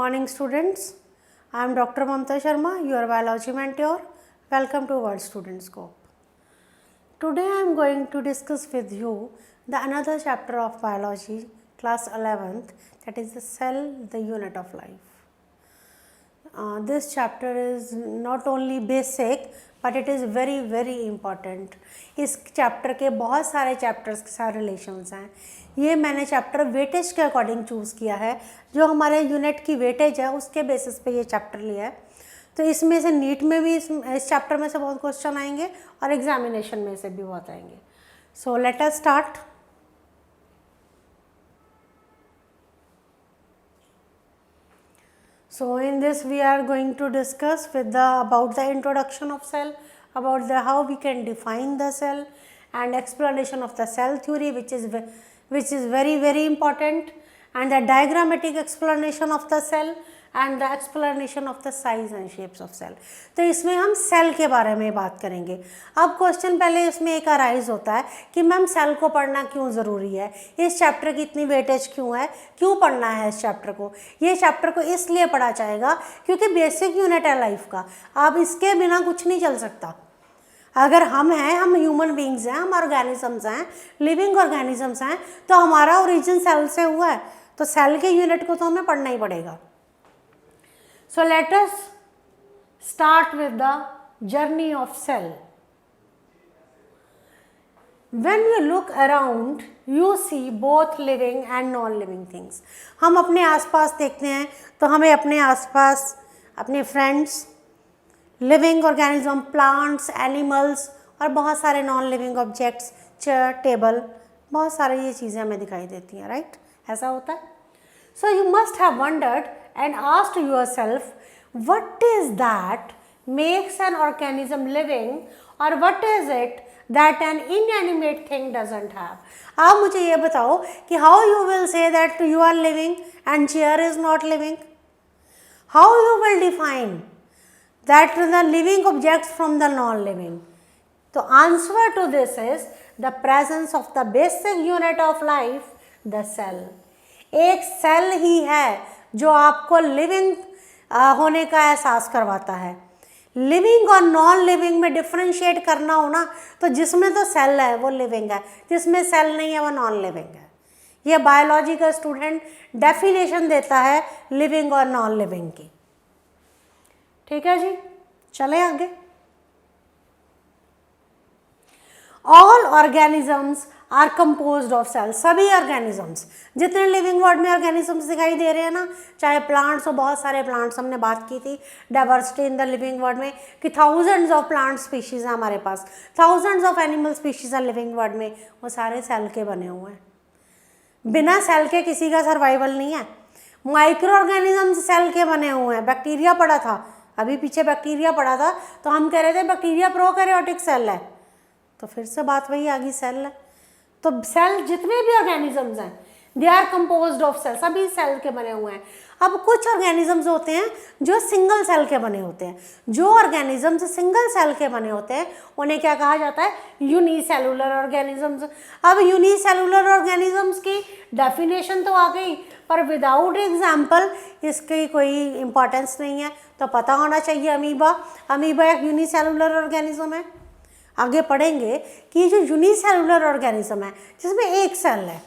morning students. I am Dr. Mamta Sharma, your biology mentor. Welcome to World Student Scope. Today I am going to discuss with you the another chapter of biology, class 11th, that is the cell, the unit of life. This chapter is not only basic but it is very important. इस chapter के बहुत सारे chapters के साथ relations हैं. ये मैंने chapter weightage के अकॉर्डिंग चूज़ किया है, जो हमारे यूनिट की वेटेज है उसके बेसिस पे ये चैप्टर लिया है. तो इसमें से नीट में भी इस चैप्टर में से बहुत क्वेश्चन आएंगे और एग्जामिनेशन में से भी बहुत आएंगे. So let us start. So in this we are going to discuss with about the introduction of cell, about how we can define the cell, and explanation of the cell theory, which is very important, and the diagrammatic explanation of the cell and the explanation of the size and shapes of cell. तो इसमें हम cell के बारे में बात करेंगे. अब question पहले इसमें एक अराइज होता है कि मैम सेल को पढ़ना क्यों ज़रूरी है, इस चैप्टर की इतनी वेटेज क्यों है, क्यों पढ़ना है इस चैप्टर को. ये चैप्टर को इसलिए पढ़ा जाएगा क्योंकि बेसिक यूनिट है लाइफ का. अब इसके बिना कुछ नहीं चल सकता. अगर हम हैं, हम ह्यूमन बींग्स हैं, हम ऑर्गेनिजम्स हैं, लिविंग ऑर्गेनिजम्स हैं, तो हमारा ओरिजिन सेल से हुआ है, तो सेल के यूनिट को तो हमें पढ़ना ही पड़ेगा. So let us start with the journey of cell. When you look around, you see both living and non-living things. हम अपने आसपास देखते हैं तो हमें अपने आसपास अपने friends, living organism, plants, animals और बहुत सारे non living objects, chair, table, बहुत सारी ये चीज़ें हमें दिखाई देती हैं. राइट, ऐसा होता है. So you must have wondered and asked yourself, what is that makes an organism living, or what is it that an inanimate thing doesn't have? आप मुझे ये बताओ कि how you will say that you are living and chair is not living? How you will define that the living objects from the non-living? तो answer to this is the presence of the basic unit of life, the cell. एक cell ही है जो आपको living होने का एहसास करवाता है. लिविंग और नॉन लिविंग में डिफरेंशिएट करना हो ना, तो जिसमें तो सेल है वो लिविंग है, जिसमें सेल नहीं है वो नॉन लिविंग है. ये बायोलॉजी का स्टूडेंट डेफिनेशन देता है लिविंग और नॉन लिविंग की. ठीक है जी, चले आगे. All organisms are composed of cells. सभी ऑर्गेनिजम्स, जितने लिविंग वर्ल्ड में ऑर्गेनिजम्स दिखाई दे रहे हैं ना, चाहे प्लांट्स हो, बहुत सारे प्लांट्स, हमने बात की थी diversity in the living world में कि थाउजेंड्स ऑफ प्लांट स्पीशीज़ हैं हमारे पास, थाउजेंड्स ऑफ एनिमल स्पीशीज़ हैं लिविंग वर्ल्ड में, वो सारे सेल के बने हुए हैं. बिना सेल के किसी का सर्वाइवल नहीं है. माइक्रो ऑर्गेनिजम्स सेल के बने हुए हैं. बैक्टीरिया पढ़ा था, अभी पीछे बैक्टीरिया पढ़ा था, तो हम कह रहे थे बैक्टीरिया प्रोकैरियोटिक सेल है, तो फिर से बात वही आ गई, सेल है. तो सेल जितने भी ऑर्गेनिजम्स हैं they are composed of cell, सभी सेल के बने हुए हैं. अब कुछ ऑर्गेनिजम्स होते हैं जो सिंगल सेल के बने होते हैं. जो ऑर्गेनिजम्स सिंगल सेल के बने होते हैं उन्हें क्या कहा जाता है, यूनिसेलुलर ऑर्गेनिजम्स. अब यूनिसेलुलर ऑर्गेनिजम्स की डेफिनेशन तो आ गई, पर विदाउट एग्जाम्पल इसकी कोई इंपॉर्टेंस नहीं है. तो पता होना चाहिए अमीबा, अमीबा एक यूनिसेलुलर ऑर्गेनिज्म है. आगे पढ़ेंगे कि जो यूनिसेलुलर ऑर्गेनिज्म है जिसमें एक सेल है,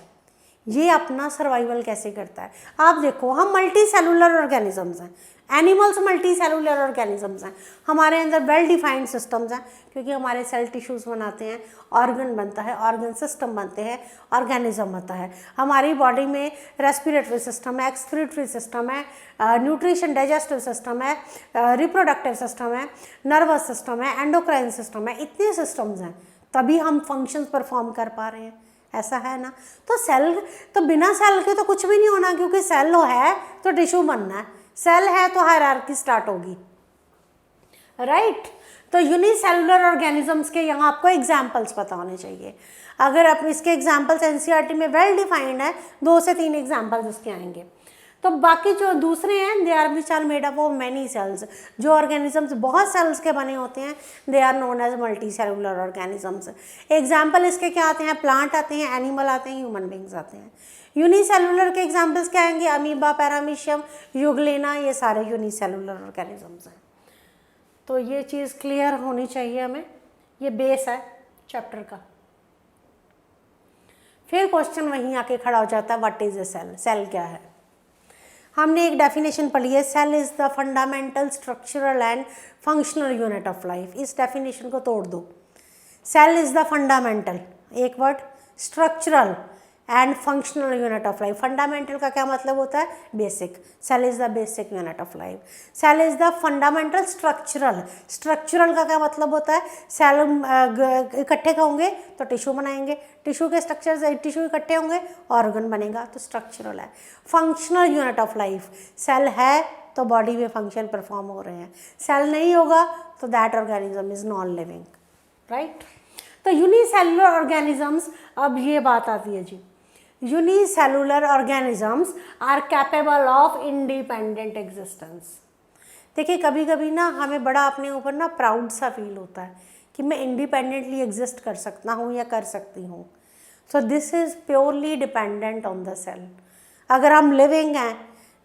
ये अपना सर्वाइवल कैसे करता है. आप देखो, हम मल्टी सेलुलर ऑर्गेनिजम्स हैं, एनिमल्स मल्टी सेलुलर ऑर्गेनिजम्स हैं. हमारे अंदर वेल डिफाइंड सिस्टम्स हैं क्योंकि हमारे सेल टिश्यूज़ बनाते हैं, ऑर्गन बनता है, ऑर्गन सिस्टम बनते हैं, ऑर्गेनिज्म बनता है. हमारी बॉडी में रेस्पिरेटरी सिस्टम है, एक्सक्रीटरी सिस्टम है, न्यूट्रिशन डाइजेस्टिव सिस्टम है, रिप्रोडक्टिव सिस्टम है, नर्वस सिस्टम है, एंडोक्राइन सिस्टम है. इतने सिस्टम्स हैं, तभी हम फंक्शंस परफॉर्म कर पा रहे हैं. ऐसा है ना. तो सेल, तो बिना सेल के तो कुछ भी नहीं होना, क्योंकि सेल है तो टिश्यू बनना है, सेल है तो हायरार्की स्टार्ट होगी. राइट. तो यूनिसेलुलर ऑर्गेनिजम्स के यहाँ आपको एग्जाम्पल्स पता होने चाहिए. अगर आप इसके एग्जाम्पल्स एनसीईआरटी में वेल डिफाइंड है, 2 से 3 एग्जाम्पल्स इसके आएंगे. तो बाकी जो दूसरे हैं they are which are made up of many cells. जो ऑर्गेनिजम्स बहुत सेल्स के बने होते हैं they are known as multi cellular organisms. Example इसके क्या आते हैं, प्लांट आते हैं, एनिमल आते हैं, ह्यूमन बींग्स आते हैं. यूनिसेलुलर के एग्जाम्पल्स क्या आएंगे? अमीबा, पैरामीशियम, यूग्लेना, ये सारे यूनिसेलुलर ऑर्गेनिजम्स हैं। तो ये चीज़ क्लियर होनी चाहिए हमें, ये बेस है चैप्टर का। फिर क्वेश्चन वहीं आके खड़ा हो जाता है, what is a cell? Cell क्या है? हमने एक डेफिनेशन पढ़ी है, cell is the fundamental structural and functional unit of life. इस डेफिनेशन को तोड़ दो। सेल इज द फंडामेंटल, एक word, structural and functional unit of life. Fundamental का क्या मतलब होता है? Basic. Cell is the basic unit of life. Cell is the fundamental structural. Structural का क्या मतलब होता है? सेल इकट्ठे होंगे तो टिश्यू बनाएंगे, टिश्यू के स्ट्रक्चर, टिश्यू इकट्ठे होंगे ऑर्गन बनेगा, तो स्ट्रक्चरल है। Functional unit of life, cell है तो बॉडी में फंक्शन परफॉर्म हो रहे हैं, सेल नहीं होगा तो that organism is non living, right. तो यूनिसेलुलर ऑर्गेनिजम्स, अब ये बात आती है जी, unicellular organisms are capable of independent existence. देखिए कभी कभी ना हमें बड़ा अपने ऊपर ना प्राउड सा फील होता है कि मैं इंडिपेंडेंटली एग्जिस्ट कर सकता हूँ या कर सकती हूँ। So this is purely dependent on the cell. अगर हम लिविंग हैं,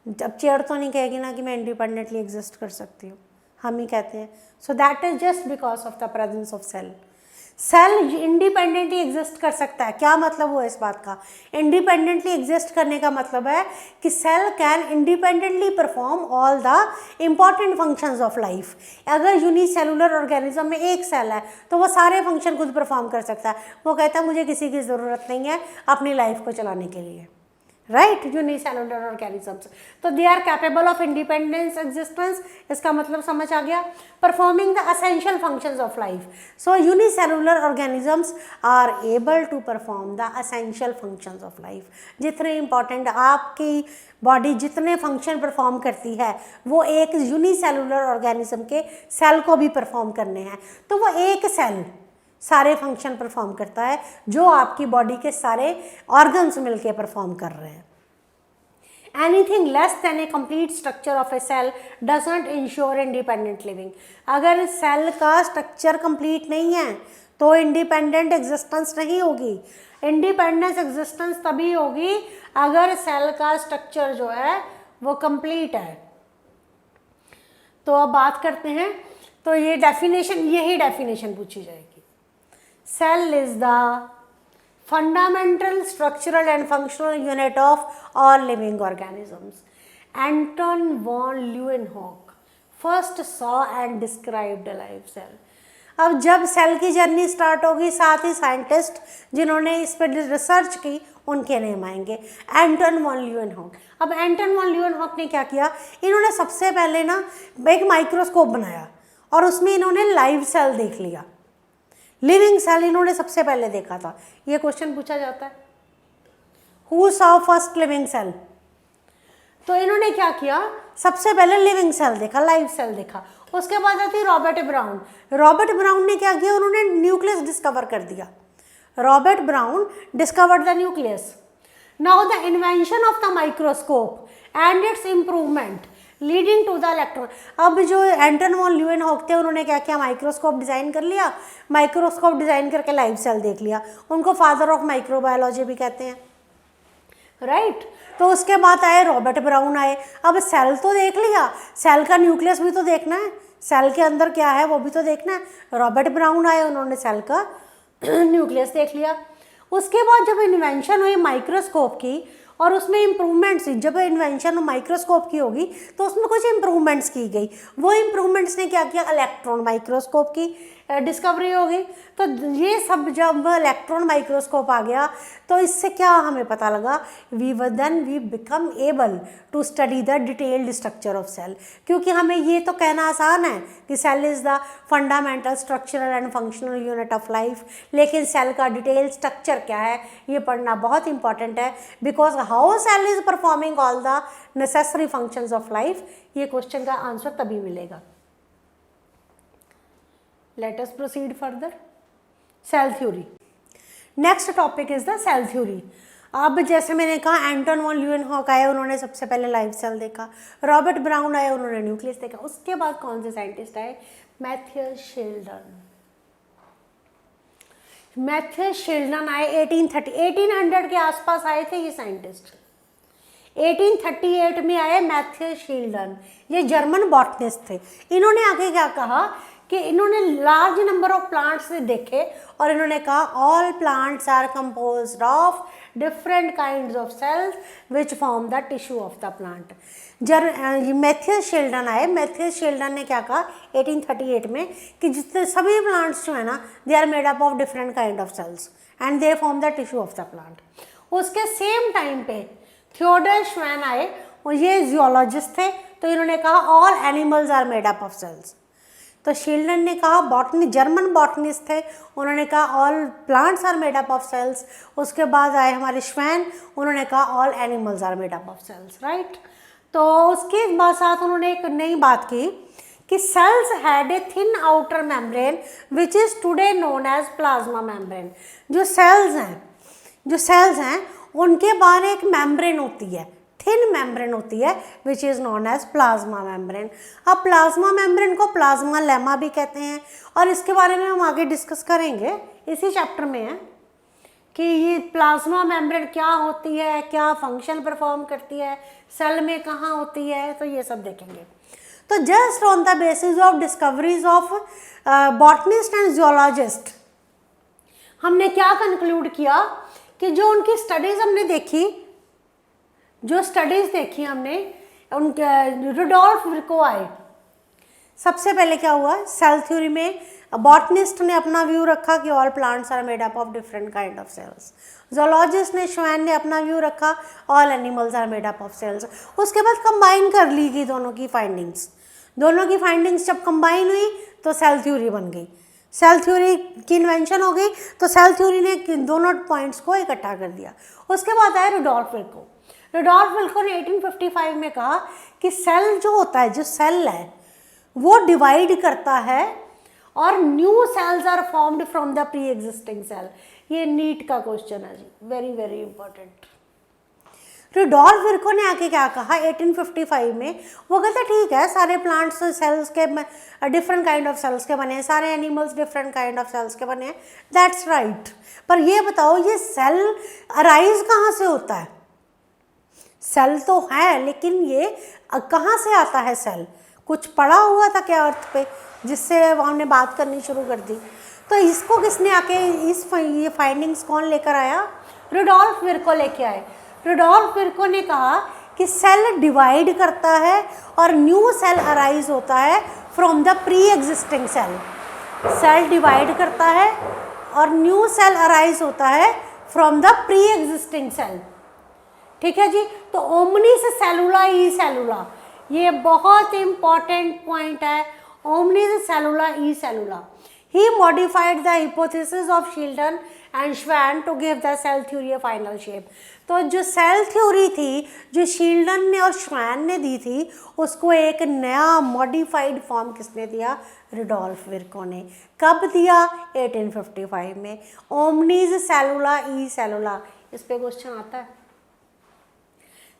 अब चेयर तो नहीं कहेगी ना कि मैं इंडिपेंडेंटली एग्जिस्ट कर सकती हूँ, हम ही कहते हैं। So that is just because of the presence of cell. Cell independently exist कर सकता है। क्या मतलब हुआ इस बात का? इंडिपेंडेंटली एग्जिस्ट करने का मतलब है कि cell can independently perform all the important functions of life. अगर यूनिसेलुलर ऑर्गेनिज्म में एक सेल है तो वो सारे फंक्शन खुद परफॉर्म कर सकता है। वो कहता है मुझे किसी की ज़रूरत नहीं है अपनी लाइफ को चलाने के लिए, राइट। यूनिसेलुलर ऑर्गेनिजम्स, तो they are capable of independence existence. इसका मतलब समझ आ गया? Performing the essential functions of life. So unicellular organisms are able to perform the essential functions of life. जितने इंपॉर्टेंट आपकी बॉडी जितने फंक्शन परफॉर्म करती है वो एक यूनिसेलुलर ऑर्गेनिज्म के सेल को भी परफॉर्म करने हैं। तो वो एक सेल सारे फंक्शन परफॉर्म करता है जो आपकी बॉडी के सारे ऑर्गन्स मिलके परफॉर्म कर रहे हैं। Anything less than a complete structure of a cell doesn't ensure independent living. अगर सेल का स्ट्रक्चर कंप्लीट नहीं है तो इंडिपेंडेंट एग्जिस्टेंस नहीं होगी। इंडिपेंडेंस एग्जिस्टेंस तभी होगी अगर सेल का स्ट्रक्चर जो है वो कंप्लीट है। तो अब बात करते हैं, तो ये डेफिनेशन, यही डेफिनेशन पूछी जाएगी। Cell is the fundamental structural and functional unit of all living organisms. Anton von Leeuwenhoek first saw and described a live cell. अब जब सेल की जर्नी स्टार्ट होगी साथ ही साइंटिस्ट जिन्होंने इस पर रिसर्च की उनके नेम आएंगे, एंटन वॉन ल्यूवेनहॉक। अब एंटन वॉन ल्यूवेनहॉक ने क्या किया? इन्होंने सबसे पहले ना एक माइक्रोस्कोप बनाया और उसमें इन्होंने लाइव सेल देख लिया। लिविंग सेल इन्होंने सबसे पहले देखा था। ये क्वेश्चन पूछा जाता है, who saw first living cell? तो इन्होंने क्या किया? सबसे पहले लिविंग सेल देखा, लाइव सेल देखा। उसके बाद आती रॉबर्ट ब्राउन। रॉबर्ट ब्राउन ने क्या किया? उन्होंने न्यूक्लियस डिस्कवर कर दिया। Robert Brown discovered the nucleus. Now the invention of the microscope and its improvement leading to the electron. अब जो एंटन वॉन ल्यूवेनहॉक थे उन्होंने क्या किया? माइक्रोस्कोप डिज़ाइन कर लिया। माइक्रोस्कोप डिज़ाइन करके लाइव सेल देख लिया। उनको फादर ऑफ माइक्रोबायोलॉजी भी कहते हैं, राइट। तो उसके बाद आए रॉबर्ट ब्राउन आए। अब सेल तो देख लिया, सेल का न्यूक्लियस भी तो देखना है, सेल के अंदर क्या है वो भी तो देखना है। रॉबर्ट ब्राउन आए, उन्होंने सेल का न्यूक्लियस देख लिया। उसके बाद जब इन्वेंशन हुई माइक्रोस्कोप की और उसमें इम्प्रूवमेंट्स, जब इन्वेंशन माइक्रोस्कोप की होगी तो उसमें कुछ इम्प्रूवमेंट्स की गई। वो इम्प्रूवमेंट्स ने क्या किया? इलेक्ट्रॉन माइक्रोस्कोप की डिस्कवरी होगी। तो ये सब जब इलेक्ट्रॉन माइक्रोस्कोप आ गया तो इससे क्या हमें पता लगा? We become able to study the detailed structure of cell. क्योंकि हमें ये तो कहना आसान है कि cell is the fundamental structural and functional unit of life, लेकिन सेल का डिटेल स्ट्रक्चर क्या है ये पढ़ना बहुत इंपॉर्टेंट है। Because how cell is performing all the necessary functions of life, ये क्वेश्चन का आंसर तभी मिलेगा। Let us proceed further. Cell theory. Next topic is the cell theory. अब जैसे मैंने कहा एंटन वॉन ल्यूवेनहॉक आए, उन्होंने सबसे पहले लाइव सेल देखा। रॉबर्ट ब्राउन आए, उन्होंने न्यूक्लियस देखा। उसके बाद कौन से साइंटिस्ट आए? Matthew Sheldon. मैथ्यू शिल्डन आए 1800 के आसपास आए थे ये साइंटिस्ट। 1838 में आए मैथ्यू शिल्डन, ये जर्मन बॉटनिस्ट थे। इन्होंने आगे क्या कहा कि इन्होंने लार्ज नंबर ऑफ प्लांट्स देखे और इन्होंने कहा all plants are composed of different kinds of cells which form the tissue of the plant. Matthew Schleiden आए। मैथ्यू शिल्डन ने क्या कहा 1838 में कि जितने सभी प्लांट्स जो है ना they are made up of different kind of cells and they form the tissue of the plant. उसके सेम टाइम पे थियोडर श्वैन आए और ये जियोलॉजिस्ट थे, तो इन्होंने कहा all animals are made up of cells. तो शिल्डन ने कहा, जर्मन बॉटनिस्ट थे, उन्होंने कहा all plants are made up of cells. उसके बाद आए हमारे श्वैन, उन्होंने कहा all animals are made up of cells, right. तो उसके बाद साथ उन्होंने एक नई बात की कि cells had a thin outer membrane which is today known as plasma membrane. जो सेल्स हैं उनके बाहर एक मेम्ब्रेन होती है, थिन मेम्ब्रेन होती है which is known as plasma membrane. अब प्लाज्मा मेम्ब्रेन को प्लाज्मा लेमा भी कहते हैं और इसके बारे में हम आगे डिस्कस करेंगे, इसी चैप्टर में है कि ये प्लाज्मा मेम्ब्रेन क्या होती है, क्या फंक्शन परफॉर्म करती है, सेल में कहाँ होती है, तो ये सब देखेंगे। तो just on the basis of discoveries of botanist and geologist हमने क्या कंक्लूड किया कि जो उनकी स्टडीज़ हमने देखी, हमने उनके रुडोल्फ विर्को आए। सबसे पहले क्या हुआ, सेल थ्योरी में बॉटनिस्ट ने अपना व्यू रखा कि all plants are made up of different kind of cells. Zoologist ने, श्वैन ने अपना व्यू रखा all animals are made up of cells. उसके बाद कंबाइन कर ली गई दोनों की फाइंडिंग्स जब कंबाइन हुई तो सेल थ्योरी बन गई। सेल थ्योरी की इन्वेंशन हो गई तो सेल थ्योरी ने दोनों पॉइंट्स को इकट्ठा कर दिया। उसके बाद आया रुडोल्फ विर्को। रुडोल्फ विर्को ने 1855 में कहा कि सेल जो होता है, जो सेल है वो डिवाइड करता है और new cells are formed from the pre existing cell. ये नीट का क्वेश्चन है जी, very very important. Rudolf Virchow ने आके क्या कहा 1855 में, वो कहता ठीक है सारे प्लांट्स सेल्स के डिफरेंट काइंड ऑफ सेल्स के बने हैं, सारे animals different kind of cells के बने हैं, दैट्स राइट। पर ये बताओ ये सेल अराइज कहाँ से होता है? सेल तो है लेकिन ये कहाँ से आता है सेल? कुछ पड़ा हुआ था क्या अर्थ पे जिससे हमने बात करनी शुरू कर दी? तो इसको किसने आके ये फाइंडिंग्स कौन लेकर आया? रुडोल्फ विर्को लेके आए। रुडोल्फ विर्को ने कहा कि सेल डिवाइड करता है और न्यू सेल अराइज होता है from the pre existing cell. Cell divide करता है और न्यू सेल अराइज होता है from the pre existing cell. ठीक है जी। तो ओमनिस सेलुला ई सेलुला, ये बहुत इंपॉर्टेंट पॉइंट है। ओमनिस सेलुला ई सेलुला, he modified the hypothesis of Sheldon and Schwann to give the cell theory a final shape। तो जो सेल थ्योरी थी जो शील्डन ने और श्वैन ने दी थी उसको एक नया मॉडिफाइड फॉर्म किसने दिया? रुडोल्फ विर्को ने। कब दिया? 1855 में। ओमनीज सेलुला ई सेलुला, इस पे क्वेश्चन आता है।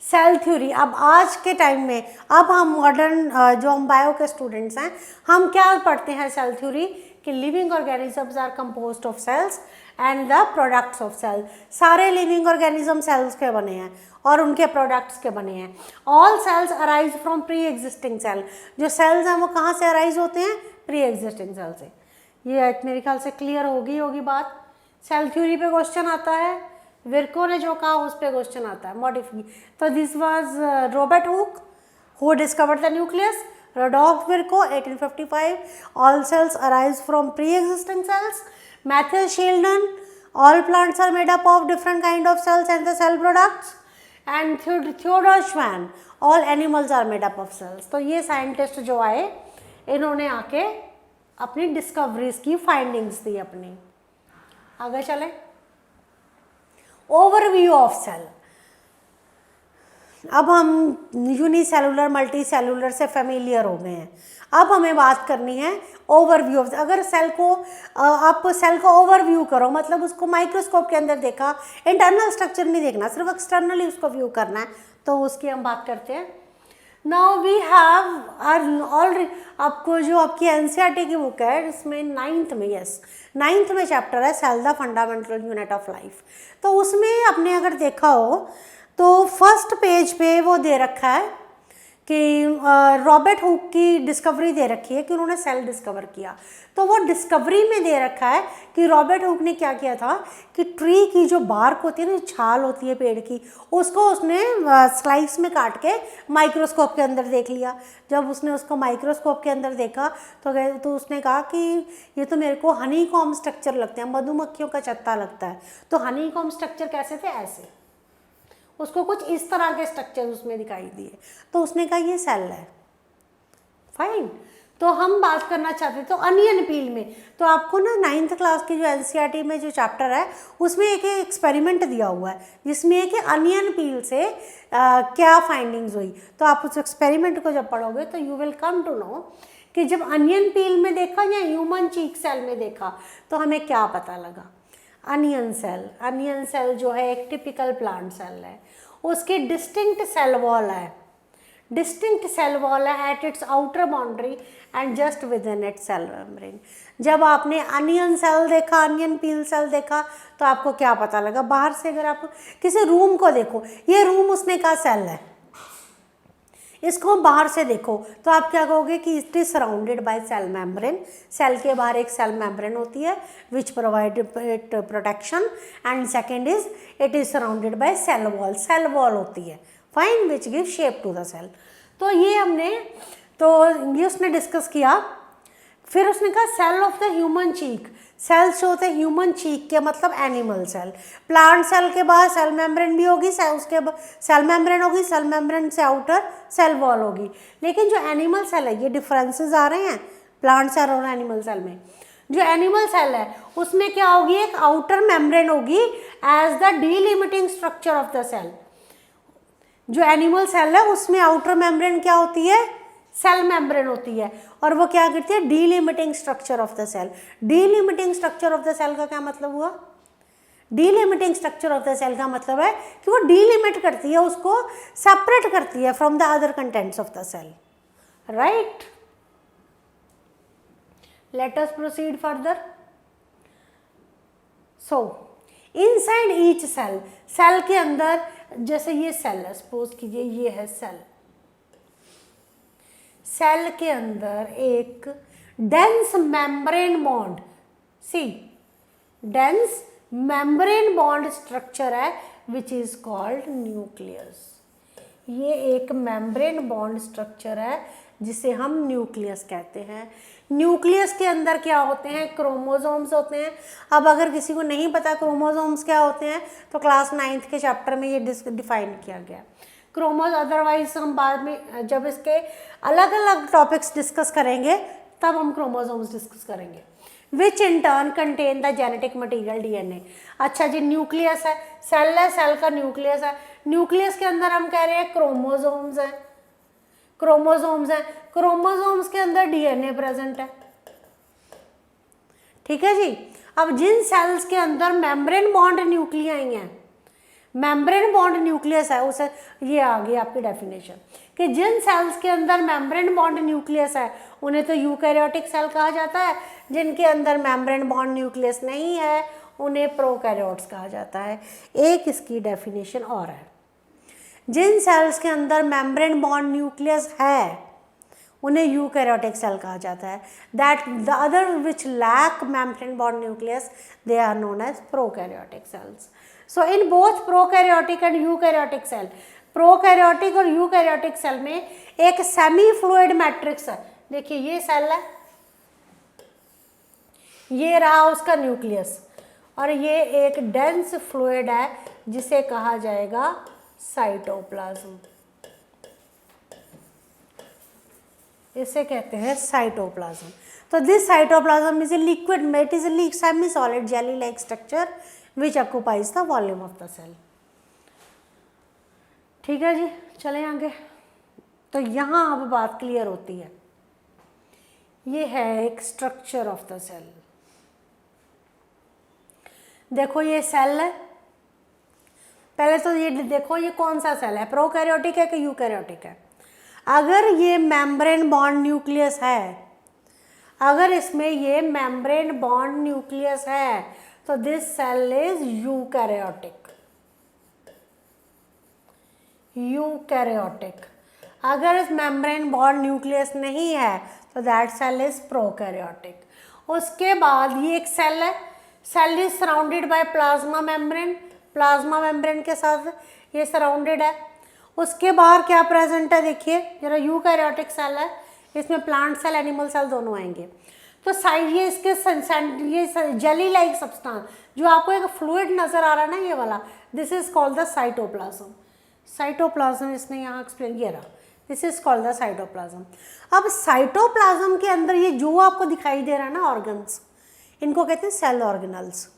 सेल थ्योरी, अब आज के टाइम में अब हम मॉडर्न जो हम बायो के स्टूडेंट्स हैं हम क्या पढ़ते हैं सेल थ्योरी कि living organisms are composed of cells and the products of cell. सारे लिविंग ऑर्गेनिज्म सेल्स के बने हैं और उनके प्रोडक्ट्स के बने हैं। All cells arise from pre existing cell. जो सेल्स हैं वो कहाँ से अराइज होते हैं? प्री एग्जिस्टिंग सेल से। ये मेरे ख्याल से क्लियर होगी बात। सेल थ्योरी पे क्वेश्चन आता है, विर्को ने जो कहा उस पर क्वेश्चन आता है मॉडिफाई। तो this was Robert Hooke who discovered the nucleus. Rudolf Virchow 1855, all cells arise from pre-existing cells. Matthew Sheldon, all plants are made up of different kind of cells and the cell products. And Theodor Schwann, all animals are made up of cells. तो ये scientist जो आए इन्होंने आके अपनी discoveries की findings दी अपनी। आगे चले। Overview of cell. अब हम यूनिसेलुलर मल्टी सेलुलर से फेमिलियर हो गए हैं। अब हमें बात करनी है ओवरव्यू ऑफ। अगर सेल को आप सेल को ओवरव्यू करो मतलब उसको माइक्रोस्कोप के अंदर देखा, इंटरनल स्ट्रक्चर नहीं देखना, सिर्फ एक्सटर्नली उसको व्यू करना है, तो उसकी हम बात करते हैं। नाउ वी हैव ऑलरेडी, आपको जो आपकी एनसीईआरटी की बुक है इसमें 9th में, यस 9th में चैप्टर है cell the fundamental unit of life. तो उसमें आपने अगर देखा हो तो फर्स्ट पेज पे वो दे रखा है कि रॉबर्ट हुक की डिस्कवरी दे रखी है कि उन्होंने सेल डिस्कवर किया। तो वो डिस्कवरी में दे रखा है कि रॉबर्ट हुक ने क्या किया था कि ट्री की जो बार्क होती है ना, छाल होती है पेड़ की, उसको उसने स्लाइस में काट के माइक्रोस्कोप के अंदर देख लिया। जब उसने उसको माइक्रोस्कोप के अंदर देखा तो उसने कहा कि ये तो मेरे को हनी कॉम स्ट्रक्चर लगते हैं, मधुमक्खियों का छत्ता लगता है। तो हनी कॉम स्ट्रक्चर कैसे थे, ऐसे, उसको कुछ इस तरह के स्ट्रक्चर उसमें दिखाई दिए। तो उसने कहा ये सेल है। फाइन। तो हम बात करना चाहते तो अनियन पील में, तो आपको ना 9th क्लास की जो एनसीईआरटी में जो चैप्टर है उसमें एक एक्सपेरिमेंट दिया हुआ है जिसमें कि अनियन पील से क्या फाइंडिंग्स हुई। तो आप उस एक्सपेरिमेंट को जब पढ़ोगे तो you will come to know कि जब अनियन पील में देखा या ह्यूमन चीक सेल में देखा तो हमें क्या पता लगा। अनियन सेल जो है एक टिपिकल प्लांट सेल है, उसकी डिस्टिंक्ट सेल वॉल है, at its outer boundary and just within it cell membrane. जब आपने अनियन सेल देखा, अनियन पील सेल देखा तो आपको क्या पता लगा, बाहर से अगर आप किसी रूम को देखो, ये रूम उसने कहा सेल है, इसको बाहर से देखो तो आप क्या कहोगे कि it is surrounded by cell membrane. Cell के बाहर एक सेल मेम्ब्रेन होती है which provide it protection, and second is it is surrounded by cell wall होती है, fine, which give shape to the cell. तो ये हमने, तो ये उसने डिस्कस किया। फिर उसने कहा cell of the human cheek, cells जो होते हैं ह्यूमन चीक के मतलब एनिमल सेल। प्लांट सेल के बाद सेल मेम्ब्रेन भी होगी, उसके सेल मेम्ब्रेन होगी, सेल मेम्ब्रेन से आउटर सेल वॉल होगी। लेकिन जो एनिमल सेल है, ये डिफरेंसेस आ रहे हैं प्लांट सेल और एनिमल सेल में। जो एनिमल सेल है उसमें क्या होगी, एक आउटर मेम्ब्रेन होगी as the delimiting structure of the cell. जो एनिमल सेल है उसमें आउटर मेम्ब्रेन क्या होती है, सेल मेम्ब्रेन होती है, और वो क्या करती है, delimiting structure of the cell. Delimiting structure of the cell का क्या मतलब हुआ, delimiting structure of the cell का मतलब है कि वो डीलिमिट करती है, उसको सेपरेट करती है from the other contents of the cell, right. Let us proceed further. So inside each cell, cell के अंदर, जैसे ये सेल है, सपोज कीजिए ये है सेल, सेल के अंदर एक डेंस मेम्ब्रेन बॉन्ड, सी डेंस मेम्ब्रेन बॉन्ड स्ट्रक्चर है विच इज कॉल्ड न्यूक्लियस। ये एक मेम्ब्रेन बॉन्ड स्ट्रक्चर है जिसे हम न्यूक्लियस कहते हैं। न्यूक्लियस के अंदर क्या होते हैं, क्रोमोसोम्स होते हैं। अब अगर किसी को नहीं पता क्रोमोसोम्स क्या होते हैं तो क्लास 9th के चैप्टर में ये डिफाइन किया गया क्रोमोज। अदरवाइज हम बाद में जब इसके अलग अलग टॉपिक्स डिस्कस करेंगे तब हम क्रोमोसोम्स डिस्कस करेंगे, which in turn contain the genetic material DNA. अच्छा जी, न्यूक्लियस है, सेल है, सेल का न्यूक्लियस है, न्यूक्लियस के अंदर हम कह रहे हैं क्रोमोसोम्स हैं, क्रोमोसोम्स के अंदर डीएनए प्रेजेंट है, ठीक है जी। अब जिन सेल्स के अंदर मेम्ब्रेन बॉन्ड न्यूक्लियाई हैं, मेम्ब्रेन बॉन्ड न्यूक्लियस है, उसे ये आ गई आपकी डेफिनेशन कि जिन सेल्स के अंदर मेम्ब्रेन बॉन्ड न्यूक्लियस है उन्हें तो यूकैरियोटिक सेल कहा जाता है, जिनके अंदर मेम्ब्रेन बॉन्ड न्यूक्लियस नहीं है उन्हें प्रोकैरियोट्स कहा जाता है। एक इसकी डेफिनेशन और है, जिन सेल्स के अंदर मेम्ब्रेन बॉन्ड न्यूक्लियस है उन्हें यूकैरियोटिक सेल कहा जाता है। That the other which lack membrane bond nucleus they are known as prokaryotic cells. So in both prokaryotic and eukaryotic cell, prokaryotic और यूकैरियोटिक सेल में एक सेमी फ्लूइड मैट्रिक्स है। देखिए ये सेल है, ये रहा उसका न्यूक्लियस, और ये एक डेंस फ्लूइड है जिसे कहा जाएगा साइटोप्लाज्म, इसे कहते हैं साइटोप्लाज्म। तो this cytoplasm is a liquid, it is a semi solid jelly like structure which occupies the volume of the cell. ठीक है जी, चलें आगे। तो यहाँ अब बात क्लियर होती है, ये है एक स्ट्रक्चर ऑफ द सेल। देखो ये सेल है, पहले तो ये देखो ये कौन सा सेल है, प्रोकैरियोटिक है कि यूकैरियोटिक है। अगर ये मेम्ब्रेन बॉन्ड न्यूक्लियस है, अगर इसमें ये मेम्ब्रेन बॉन्ड न्यूक्लियस है तो this cell is eukaryotic. Eukaryotic. अगर इस मेम्ब्रेन बॉन्ड न्यूक्लियस नहीं है तो दैट सेल इज प्रोकैरियोटिक। उसके बाद ये एक सेल है, cell is surrounded by plasma membrane, plasma membrane के साथ ये सराउंडेड है। उसके बाहर क्या प्रेजेंट है देखिए जरा, यूकैरियोटिक सेल है, इसमें प्लांट सेल एनिमल सेल दोनों आएंगे। तो साइड ये इसके ये जेली लाइक सब्सटेंस जो आपको एक फ्लूइड नजर आ रहा है ना ये वाला, this is called the cytoplasm. Cytoplasm इसने यहाँ एक्सप्लेन किया रहा, this is called the cytoplasm. अब साइटोप्लाज्म के अंदर ये जो आपको दिखाई दे रहा है ना ऑर्गन्स, इनको कहते हैं सेल ऑर्गेनल्स।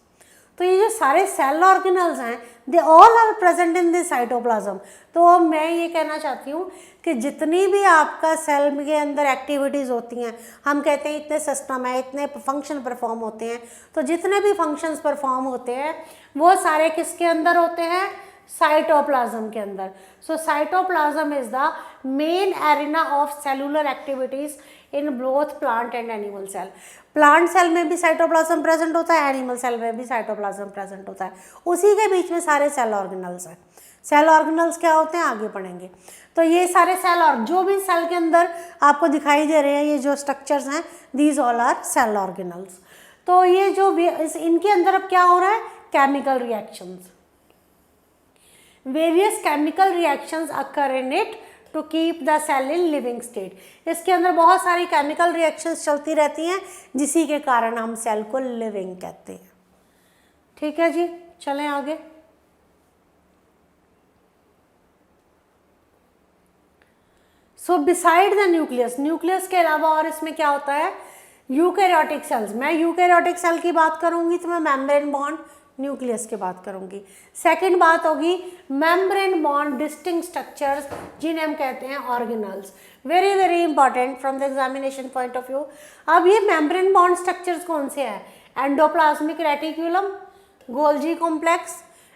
तो ये जो सारे सेल ऑर्गेनल्स हैं they all are present in this cytoplasm. तो अब मैं ये कहना चाहती हूँ कि जितनी भी आपका सेल के अंदर एक्टिविटीज़ होती हैं, हम कहते हैं इतने सिस्टम है, इतने फंक्शन परफॉर्म होते हैं, तो जितने भी फंक्शंस परफॉर्म होते हैं वो सारे किसके अंदर होते हैं? साइटोप्लाज्म के अंदर। So cytoplasm is the main arena of cellular activities in both plant and animal cell. Plant cell में भी साइटोप्लाज्म प्रेजेंट होता है, एनिमल सेल में भी साइटोप्लाज्म प्रेजेंट होता है, उसी के बीच में सारे सेल ऑर्गेनल्स हैं। सेल ऑर्गेनल्स क्या होते हैं आगे पढ़ेंगे। तो ये सारे सेल और जो भी सेल के अंदर आपको दिखाई दे रहे हैं ये जो स्ट्रक्चर्स हैं, these all are cell organelles. तो ये जो इनके अंदर अब क्या हो रहा है? Chemical reactions, various chemical reactions occur in it to keep the cell in living state. इसके अंदर बहुत सारी केमिकल रिएक्शंस चलती रहती हैं जिसी के कारण हम सेल को लिविंग कहते हैं। ठीक है जी, चलें आगे। सो बिसाइड द न्यूक्लियस, न्यूक्लियस के अलावा और इसमें क्या होता है? Eukaryotic cells. मैं यूकैरियोटिक सेल की बात करूंगी तो मैं मेम्ब्रेन बॉन्ड न्यूक्लियस की बात करूंगी। सेकंड बात होगी मेम्ब्रेन बॉन्ड डिस्टिंक्ट स्ट्रक्चर्स जिन्हें हम कहते हैं organelles. Very very important from the examination point of view. अब ये मेम्ब्रेन बॉन्ड स्ट्रक्चर्स कौन से हैं? Endoplasmic reticulum, Golgi complex,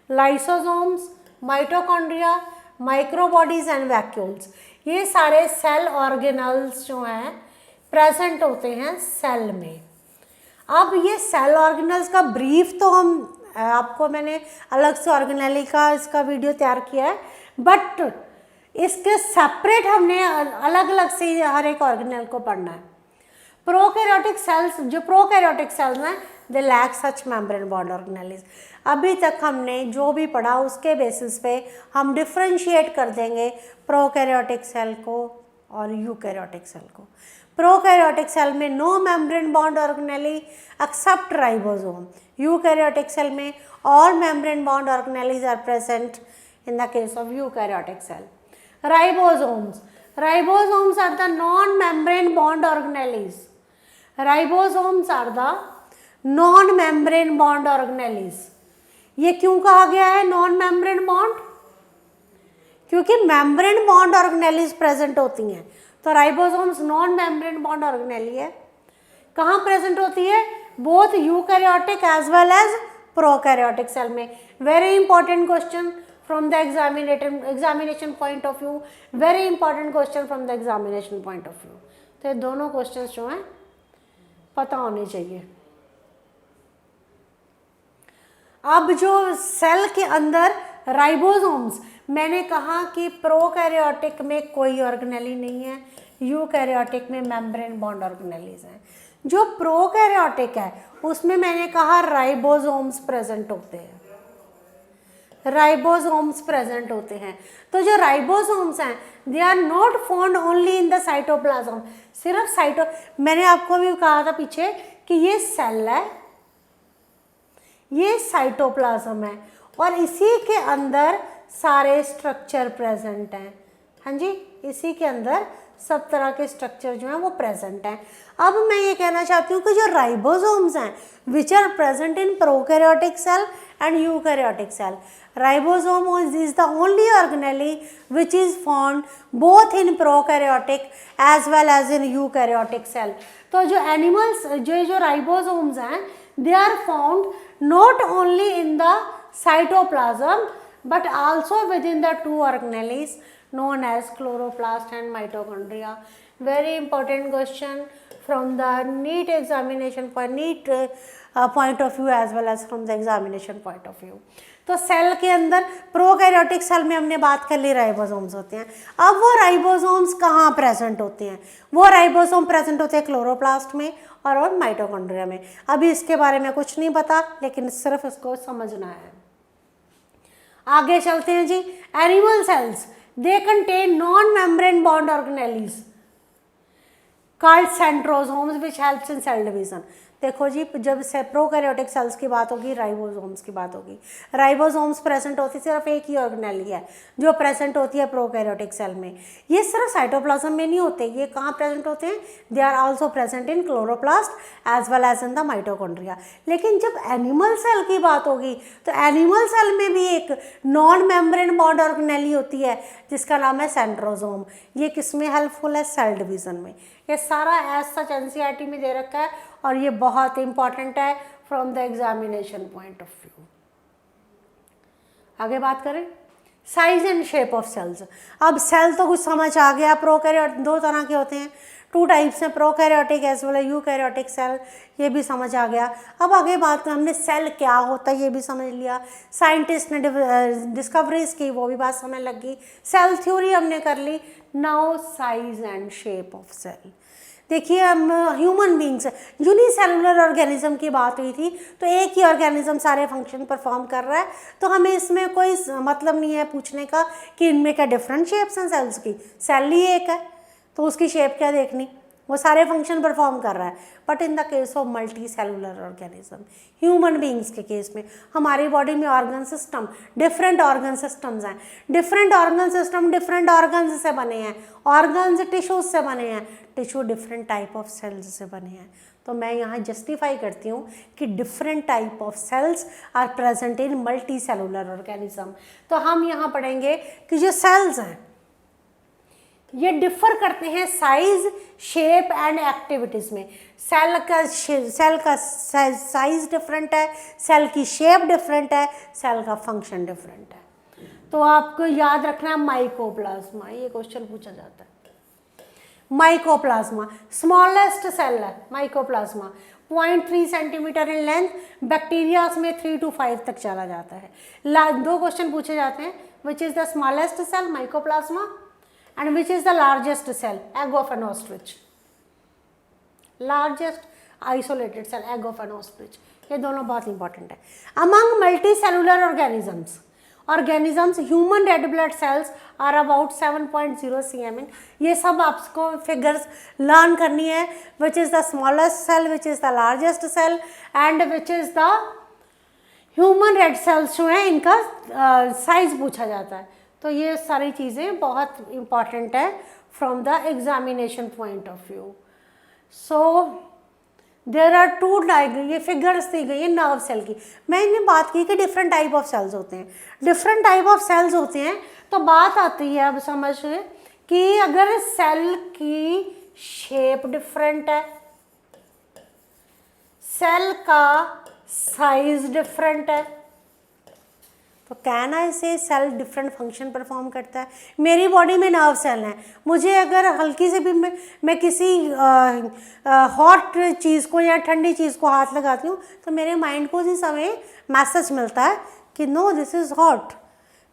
lysosomes, mitochondria, microbodies and vacuoles. ये सारे सेल ऑर्गेनल्स जो हैं प्रेजेंट होते हैं सेल में। अब ये सेल ऑर्गेनल्स का ब्रीफ तो हम आपको मैंने अलग से ऑर्गेनेली का इसका वीडियो तैयार किया है, बट इसके सेपरेट हमने अलग अलग से हर एक ऑर्गेनेल को पढ़ना है। प्रोकैरियोटिक सेल्स, जो प्रोकैरियोटिक सेल्स हैं they lack such membrane bond organelles. अभी तक हमने जो भी पढ़ा उसके बेसिस पे हम डिफ्रेंशिएट कर देंगे प्रोकैरियोटिक सेल को और यूकैरियोटिक सेल को। प्रोकैरियोटिक सेल में no membrane bound organelle except ribosome. Eukaryotic cell में all membrane bound organelles are present in the case of eukaryotic cell. Ribosomes, ribosomes are the non membrane bound organelles. Ribosomes are the non membrane bound organelles. ये क्यों कहा गया है non membrane bound? क्योंकि membrane bound organelles present होती हैं। तो ribosomes non membrane bound organelle है। कहाँ प्रेजेंट होती है? Both eukaryotic as well as prokaryotic cell में। Very important question from the examination point of view, very important question from the examination point of view. तो ये दोनों question जो हैं पता होने चाहिए। अब जो सेल के अंदर राइबोसोम्स, मैंने कहा कि प्रोकैरियोटिक में कोई ऑर्गेनेली नहीं है, यूकैरियोटिक में मेम्ब्रेन बॉन्ड ऑर्गेनेलीज हैं। जो प्रोकैरियोटिक है उसमें मैंने कहा राइबोसोम्स प्रेजेंट होते हैं, राइबोसोम्स प्रेजेंट होते हैं। तो जो राइबोसोम्स हैं they are not found only in the cytoplasm. सिर्फ मैंने आपको भी कहा था पीछे कि ये सेल है, ये साइटोप्लाज्म है और इसी के अंदर सारे स्ट्रक्चर प्रेजेंट हैं। हाँ जी, इसी के अंदर सब तरह के स्ट्रक्चर जो हैं वो प्रेजेंट हैं। अब मैं ये कहना चाहती हूँ कि जो राइबोसोम्स हैं which are present in prokaryotic cell and eukaryotic cell, ribosome is the only organelle which is found both in prokaryotic as well as in eukaryotic cell. तो जो एनिमल्स जो राइबोसोम्स हैं they are found not only in the cytoplasm but also within the two organelles known as chloroplast and mitochondria. Very important question from the NEET examination point of view as well as from the examination point of view. तो cell के अंदर prokaryotic cell में हमने बात कर ली ribosomes होते हैं। अब वो राइबोसोम्स कहाँ प्रेजेंट होते हैं? वो राइबोसोम प्रेजेंट होते हैं क्लोरोप्लास्ट में और माइटोकॉन्ड्रिया में। अभी इसके बारे में कुछ नहीं पता, लेकिन सिर्फ इसको समझना है। आगे चलते हैं जी। Animal cells they contain non membrane bound organelles called centrosomes which helps in cell division. देखो जी, जब से प्रोकैरियोटिक सेल्स की बात होगी, राइबोसोम्स की बात होगी। राइबोसोम्स प्रेजेंट होती सिर्फ एक ही ऑर्गेनेली है जो प्रेजेंट होती है प्रोकैरियोटिक सेल में। ये सिर्फ साइटोप्लाज्म में नहीं होते, ये कहाँ प्रेजेंट होते हैं? They are also present in chloroplast as well as in the mitochondria. लेकिन जब एनिमल सेल की बात होगी तो एनिमल सेल में भी एक नॉन मेम्ब्रेन बॉन्ड ऑर्गेनेली होती है जिसका नाम है सेंट्रोसोम। ये किस में हेल्पफुल है? सेल डिवीजन में। ये सारा एज सच एनसीईआरटी में दे रखा है और ये बहुत इंपॉर्टेंट है from the examination point of view. आगे बात करें size and shape of cells. अब सेल तो कुछ समझ आ गया। प्रोकैरियोट दो तरह के होते हैं, 2 टाइप्स हैं, prokaryotic as well eukaryotic cell, ये भी समझ आ गया। अब आगे बात हमने सेल क्या होता है ये भी समझ लिया। साइंटिस्ट ने डिस्कवरीज की, वो भी बात समझ लग गई। सेल थ्योरी हमने कर ली। Now size and shape of cell. देखिए, हम ह्यूमन बींग्स यूनिसेलुलर ऑर्गेनिज्म की बात हुई थी, तो एक ही ऑर्गेनिज्म सारे फंक्शन परफॉर्म कर रहा है, तो हमें इसमें कोई मतलब नहीं है पूछने का कि इनमें क्या डिफरेंट शेप्स हैं सेल्स की। सेल ही एक है तो उसकी शेप क्या देखनी, वो सारे फंक्शन परफॉर्म कर रहा है। But in the case of multi cellular organism, human beings के केस में, हमारी बॉडी में organ system, different organ systems हैं। Different organ system different organs से बने हैं, ऑर्गन्स टिश्यूज से बने हैं, tissue different type of cells से बने हैं। तो मैं यहाँ जस्टिफाई करती हूँ कि different type of cells are present in multi cellular organism. तो हम यहाँ पढ़ेंगे कि जो सेल्स हैं ये डिफर करते हैं साइज, शेप एंड एक्टिविटीज़ में। सेल का साइज डिफरेंट है, सेल की शेप डिफरेंट है, सेल का फंक्शन डिफरेंट है। तो आपको याद रखना है माइकोप्लाज्मा, ये क्वेश्चन पूछा जाता है। माइकोप्लाज्मा स्मॉलेस्ट सेल है mycoplasma, 0.3 centimetre in length. Bacteria में 3 to 5 तक चला जाता है। 2 क्वेश्चन पूछे जाते हैं, which is the smallest cell mycoplasma and which is the largest cell? Egg of an ostrich. Largest isolated cell, egg of an ostrich. ये दोनों बहुत इंपॉर्टेंट है। Among multicellular organisms, human red blood cells are about 7.0 cm in। ये सब आपको figures learn करनी है। Which is the smallest cell, which is the largest cell, and which is the human red cells जो हैं इनका size पूछा जाता है। तो ये सारी चीज़ें बहुत इम्पॉर्टेंट है from the examination point of view. So there are 2 diagram, ये फिगर्स दी गई है नर्व सेल की। मैंने बात की कि डिफरेंट टाइप ऑफ सेल्स होते हैं, डिफरेंट टाइप ऑफ सेल्स होते हैं। तो बात आती है अब समझ कि अगर सेल की शेप डिफरेंट है, सेल का साइज डिफरेंट है, तो कहना इसे सेल डिफरेंट फंक्शन परफॉर्म करता है। मेरी बॉडी में नर्व सेल हैं, मुझे अगर हल्की से भी मैं किसी हॉट चीज़ को या ठंडी चीज़ को हाथ लगाती हूँ तो मेरे माइंड को उसी समय मैसेज मिलता है कि no this is hot,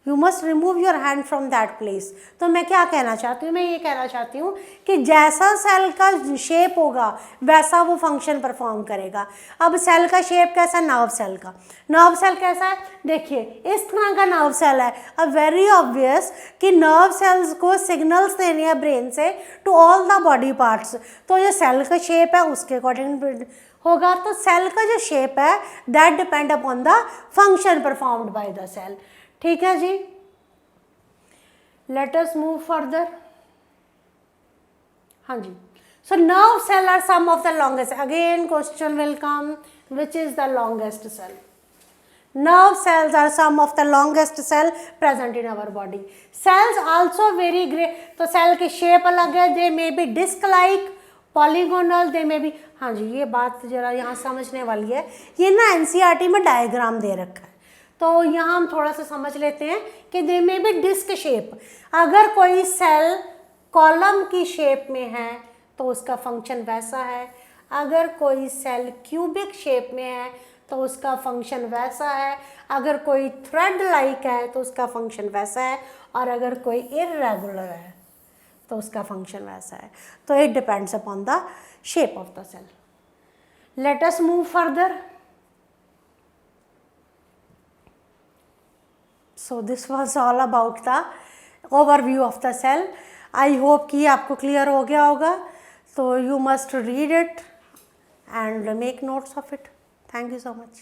you must remove your hand from that place. तो मैं क्या कहना चाहती हूँ? मैं ये कहना चाहती हूँ कि जैसा सेल का शेप होगा वैसा वो फंक्शन परफॉर्म करेगा। अब सेल का शेप कैसा? नर्व सेल का। नर्व सेल कैसा है? देखिए इस तरह का नर्व सेल है। अब वेरी ऑब्वियस कि नर्व सेल्स को सिग्नल्स देने हैं ब्रेन से to all the body parts. तो जो सेल का शेप है उसके अकॉर्डिंग होगा। तो सेल का जो शेप है that depend upon the function performed by the cell. ठीक है जी, लेट अस मूव फर्दर। हाँ जी, so nerve cell are some of the longest. Again question will come, which is the longest cell? Nerve cells are some of the longest cell present in our body. Cells also very great, तो cell की shape अलग है, they may be disc-like, polygonal, they may be। हाँ जी, ये बात जरा यहाँ समझने वाली है। ये ना एनसीईआरटी में डायग्राम दे रखा है, तो यहाँ हम थोड़ा सा समझ लेते हैं कि दे में बी डिस्क शेप। अगर कोई सेल कॉलम की शेप में है तो उसका फंक्शन वैसा है, अगर कोई सेल क्यूबिक शेप में है तो उसका फंक्शन वैसा है, अगर कोई थ्रेड लाइक है तो उसका फंक्शन वैसा है, और अगर कोई इर्रेगुलर है तो उसका फंक्शन वैसा है। तो it depends upon the shape of the cell. Let us move further. So this was all about the overview of the cell. I hope कि आपको क्लियर हो गया होगा। तो you must read it and make notes of it. Thank you so much.